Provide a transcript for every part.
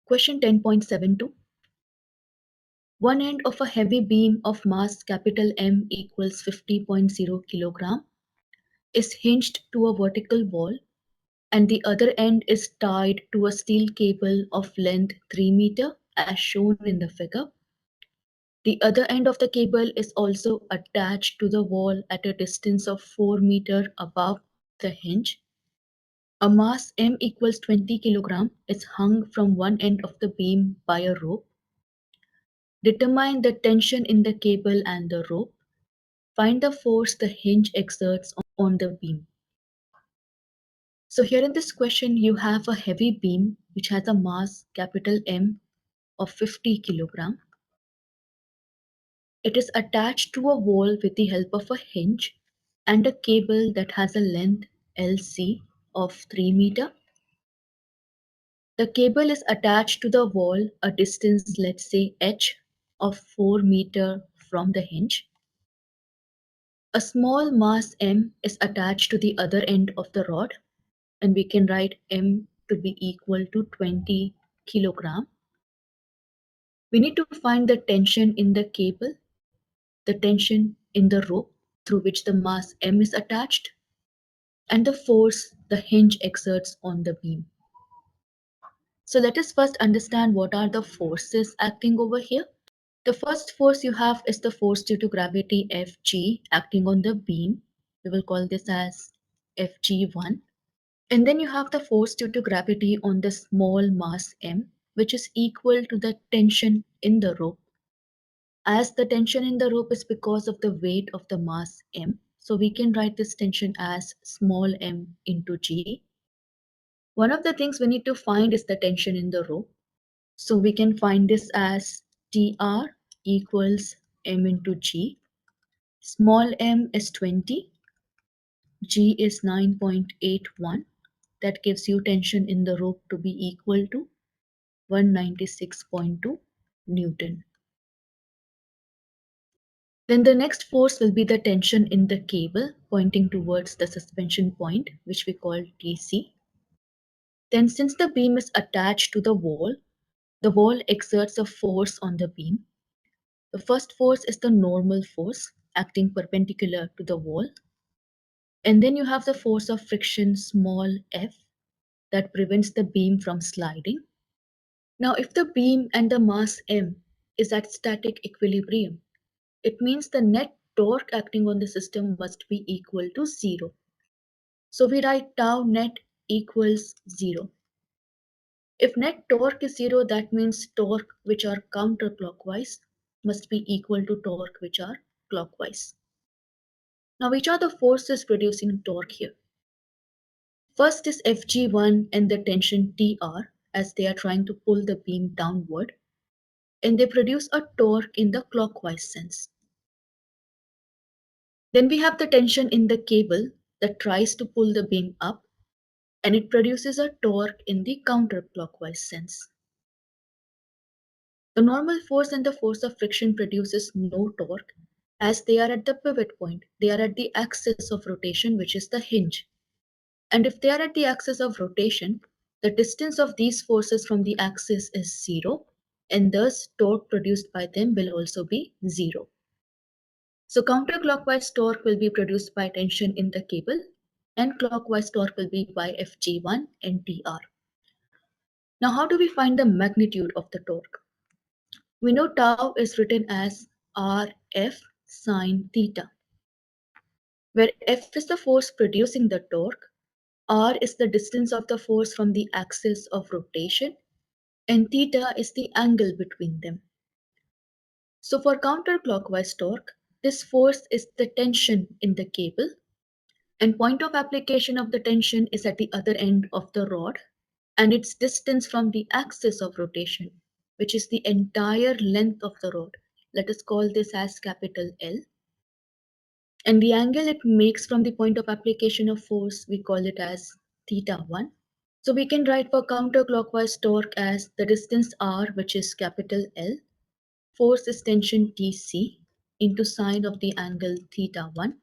Question 10.72. One end of a heavy beam of mass capital M equals 50.0 kilogram is hinged to a vertical wall and the other end is tied to a steel cable of length 3 meter as shown in the figure. The other end of the cable is also attached to the wall at a distance of 4 meter above the hinge. A mass M equals 20 kilogram is hung from one end of the beam by a rope. Determine the tension in the cable and the rope. Find the force the hinge exerts on the beam. So here in this question, you have a heavy beam which has a mass capital M of 50 kilogram. It is attached to a wall with the help of a hinge and a cable that has a length LC of 3 meter. The cable is attached to the wall a distance, let's say h, of 4 meter from the hinge. A small mass M is attached to the other end of the rod, and we can write M to be equal to 20 kilogram. We need to find the tension in the cable, the tension in the rope through which the mass M is attached, and the force the hinge exerts on the beam. So let us first understand what are the forces acting over here. The first force you have is the force due to gravity Fg acting on the beam. We will call this as Fg1. And then you have the force due to gravity on the small mass M, which is equal to the tension in the rope. As the tension in the rope is because of the weight of the mass M, so we can write this tension as small m into G. One of the things we need to find is the tension in the rope. So we can find this as Tr equals m into G. Small m is 20, G is 9.81. That gives you tension in the rope to be equal to 196.2 Newton. Then the next force will be the tension in the cable pointing towards the suspension point, which we call TC. Then since the beam is attached to the wall exerts a force on the beam. The first force is the normal force acting perpendicular to the wall. And then you have the force of friction small f that prevents the beam from sliding. Now if the beam and the mass m is at static equilibrium, it means the net torque acting on the system must be equal to 0. So we write tau net equals 0. If net torque is 0, that means torque which are counterclockwise must be equal to torque which are clockwise. Now which are the forces producing torque here? First is Fg1 and the tension Tr as they are trying to pull the beam downward, and they produce a torque in the clockwise sense. Then we have the tension in the cable that tries to pull the beam up, and it produces a torque in the counterclockwise sense. The normal force and the force of friction produces no torque as they are at the pivot point. They are at the axis of rotation, which is the hinge. And if they are at the axis of rotation, the distance of these forces from the axis is 0, and thus torque produced by them will also be 0. So counterclockwise torque will be produced by tension in the cable, and clockwise torque will be by Fg1 and Tr. Now how do we find the magnitude of the torque? We know tau is written as Rf sine theta, where F is the force producing the torque, R is the distance of the force from the axis of rotation, and theta is the angle between them. So for counterclockwise torque, this force is the tension in the cable, and point of application of the tension is at the other end of the rod, and its distance from the axis of rotation, which is the entire length of the rod. Let us call this as capital L. And the angle it makes from the point of application of force, we call it as theta1. So we can write for counterclockwise torque as the distance r, which is capital L, force is tension Tc into sine of the angle theta1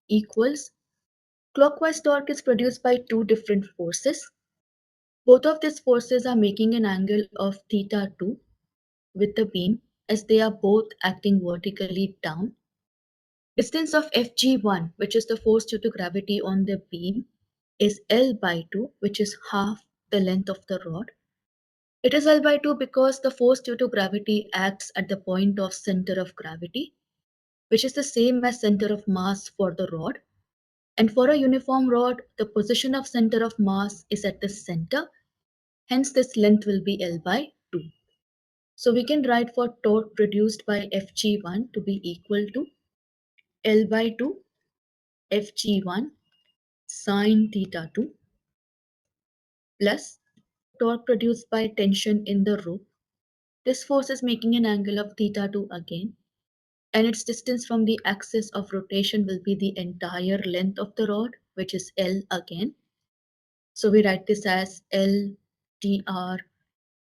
equals clockwise torque is produced by two different forces. Both of these forces are making an angle of theta 2 with the beam as they are both acting vertically down. Distance of Fg1, which is the force due to gravity on the beam, is L by 2, which is half the length of the rod. It is L by 2 because the force due to gravity acts at the point of center of gravity, which is the same as center of mass for the rod. And for a uniform rod, the position of center of mass is at the center. Hence, this length will be L by 2. So we can write for torque produced by Fg1 to be equal to L by 2 Fg1 sine theta 2 plus torque produced by tension in the rope. This force is making an angle of theta 2 again, and its distance from the axis of rotation will be the entire length of the rod, which is L again. So we write this as L dr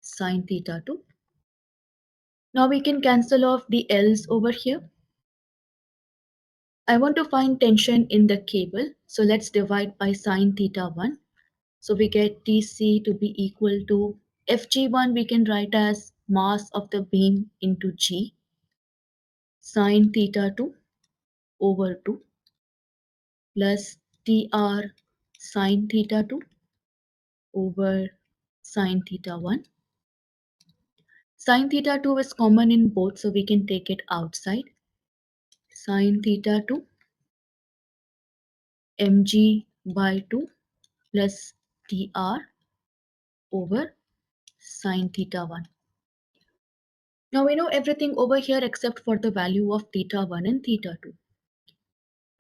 sine theta 2. Now we can cancel off the L's over here. I want to find tension in the cable, so let's divide by sine theta 1. So we get Tc to be equal to Fg1 we can write as mass of the beam into G sine theta 2 over 2 plus Tr sine theta 2 over sine theta 1. Sine theta 2 is common in both, so we can take it outside. Sine theta 2 mg by 2 plus Tr over sine theta 1. Now we know everything over here except for the value of theta 1 and theta 2.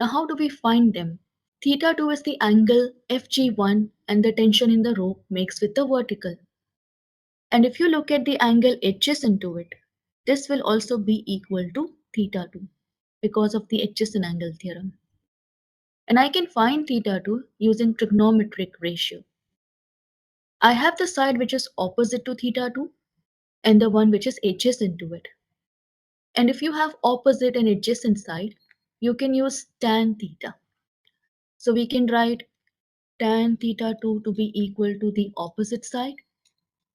Now how do we find them? Theta 2 is the angle Fg1 and the tension in the rope makes with the vertical. And if you look at the angle adjacent to it, this will also be equal to theta 2 because of the adjacent angle theorem. And I can find theta 2 using trigonometric ratio. I have the side which is opposite to theta 2 and the one which is adjacent to it. And if you have opposite and adjacent side, you can use tan theta. So we can write tan theta 2 to be equal to the opposite side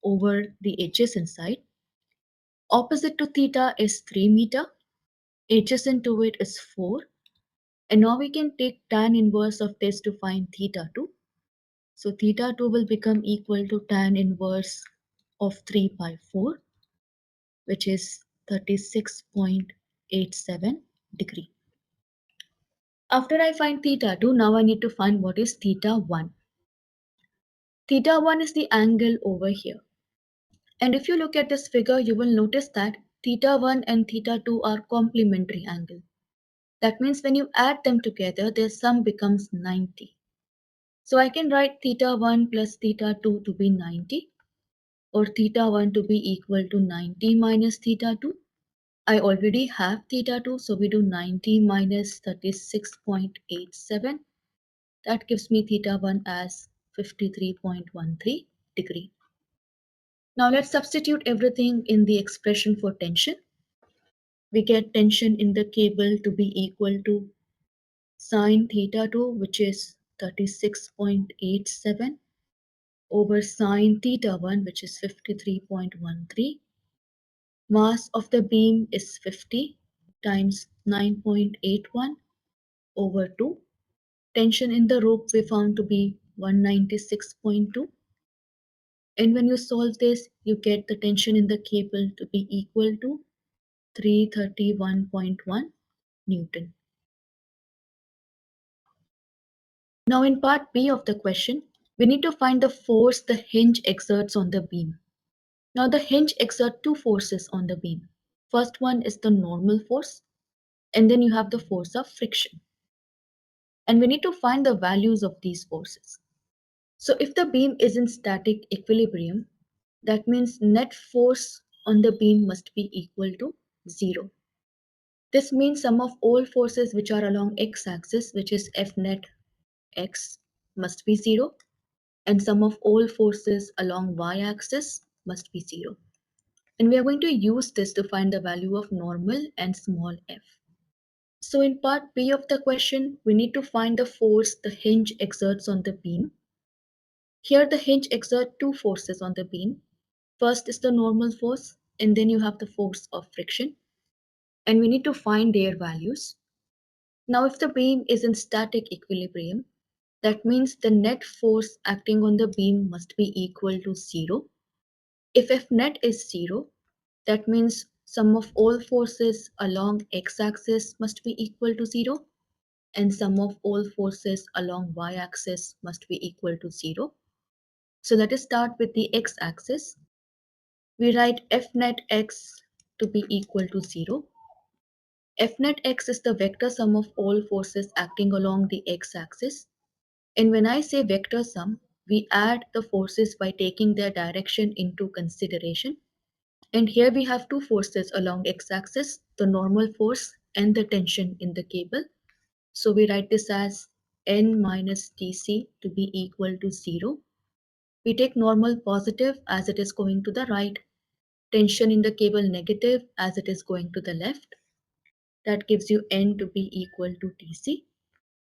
over the adjacent side. Opposite to theta is 3 meter, adjacent to it is 4. And now we can take tan inverse of this to find theta 2. So theta 2 will become equal to tan inverse of 3 by 4, which is 36.87 degree. After I find theta 2, now I need to find what is theta 1. Theta 1 is the angle over here. And if you look at this figure, you will notice that theta 1 and theta 2 are complementary angle. That means when you add them together, their sum becomes 90. So I can write theta 1 plus theta 2 to be 90, or theta 1 to be equal to 90 minus theta 2. I already have theta 2, so we do 90 minus 36.87. That gives me theta 1 as 53.13 degree. Now let's substitute everything in the expression for tension. We get tension in the cable to be equal to sine theta 2, which is 36.87 over sine theta 1, which is 53.13. Mass of the beam is 50 times 9.81 over 2. Tension in the rope we found to be 196.2. And when you solve this, you get the tension in the cable to be equal to 331.1 Newton. Now in part B of the question, we need to find the force the hinge exerts on the beam. Now the hinge exerts two forces on the beam. First one is the normal force, and then you have the force of friction. And we need to find the values of these forces. So if the beam is in static equilibrium, that means net force on the beam must be equal to 0. This means sum of all forces which are along x-axis, which is F net x, must be 0, and sum of all forces along y-axis must be 0. And we are going to use this to find the value of normal and small f. So in part B of the question, we need to find the force the hinge exerts on the beam. Here the hinge exerts two forces on the beam. First is the normal force, and then you have the force of friction, and we need to find their values. Now if the beam is in static equilibrium, that means the net force acting on the beam must be equal to 0. If F net is 0, that means sum of all forces along x-axis must be equal to 0, and sum of all forces along y-axis must be equal to 0. So let us start with the x-axis. We write F net x to be equal to 0. F net x is the vector sum of all forces acting along the x-axis. And when I say vector sum, we add the forces by taking their direction into consideration. And here we have two forces along x-axis, the normal force and the tension in the cable. So we write this as N minus Tc to be equal to 0. We take normal positive as it is going to the right, tension in the cable negative as it is going to the left. That gives you N to be equal to Tc.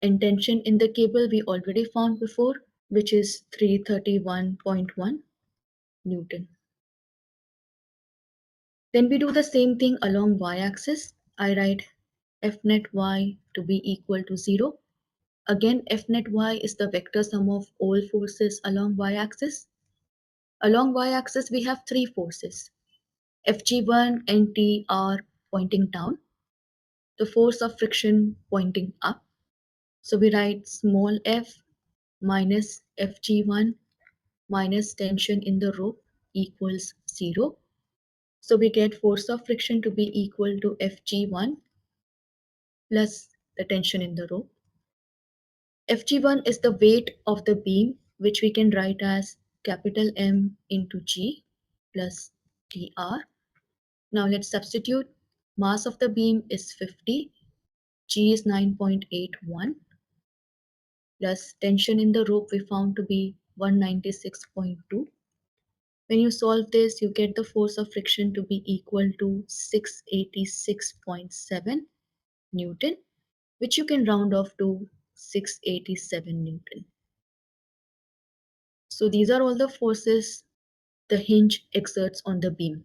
And tension in the cable we already found before, which is 331.1 Newton. Then we do the same thing along y-axis. I write F net y to be equal to 0. Again, F net y is the vector sum of all forces along y-axis. Along y-axis, we have three forces. Fg1 and T are pointing down, the force of friction pointing up. So we write small f minus Fg1 minus tension in the rope equals 0. So we get force of friction to be equal to Fg1 plus the tension in the rope. Fg1 is the weight of the beam, which we can write as capital M into G plus Tr. Now let's substitute. Mass of the beam is 50, G is 9.81, plus tension in the rope we found to be 196.2. When you solve this, you get the force of friction to be equal to 686.7 Newton, which you can round off to 687 Newton. So these are all the forces the hinge exerts on the beam.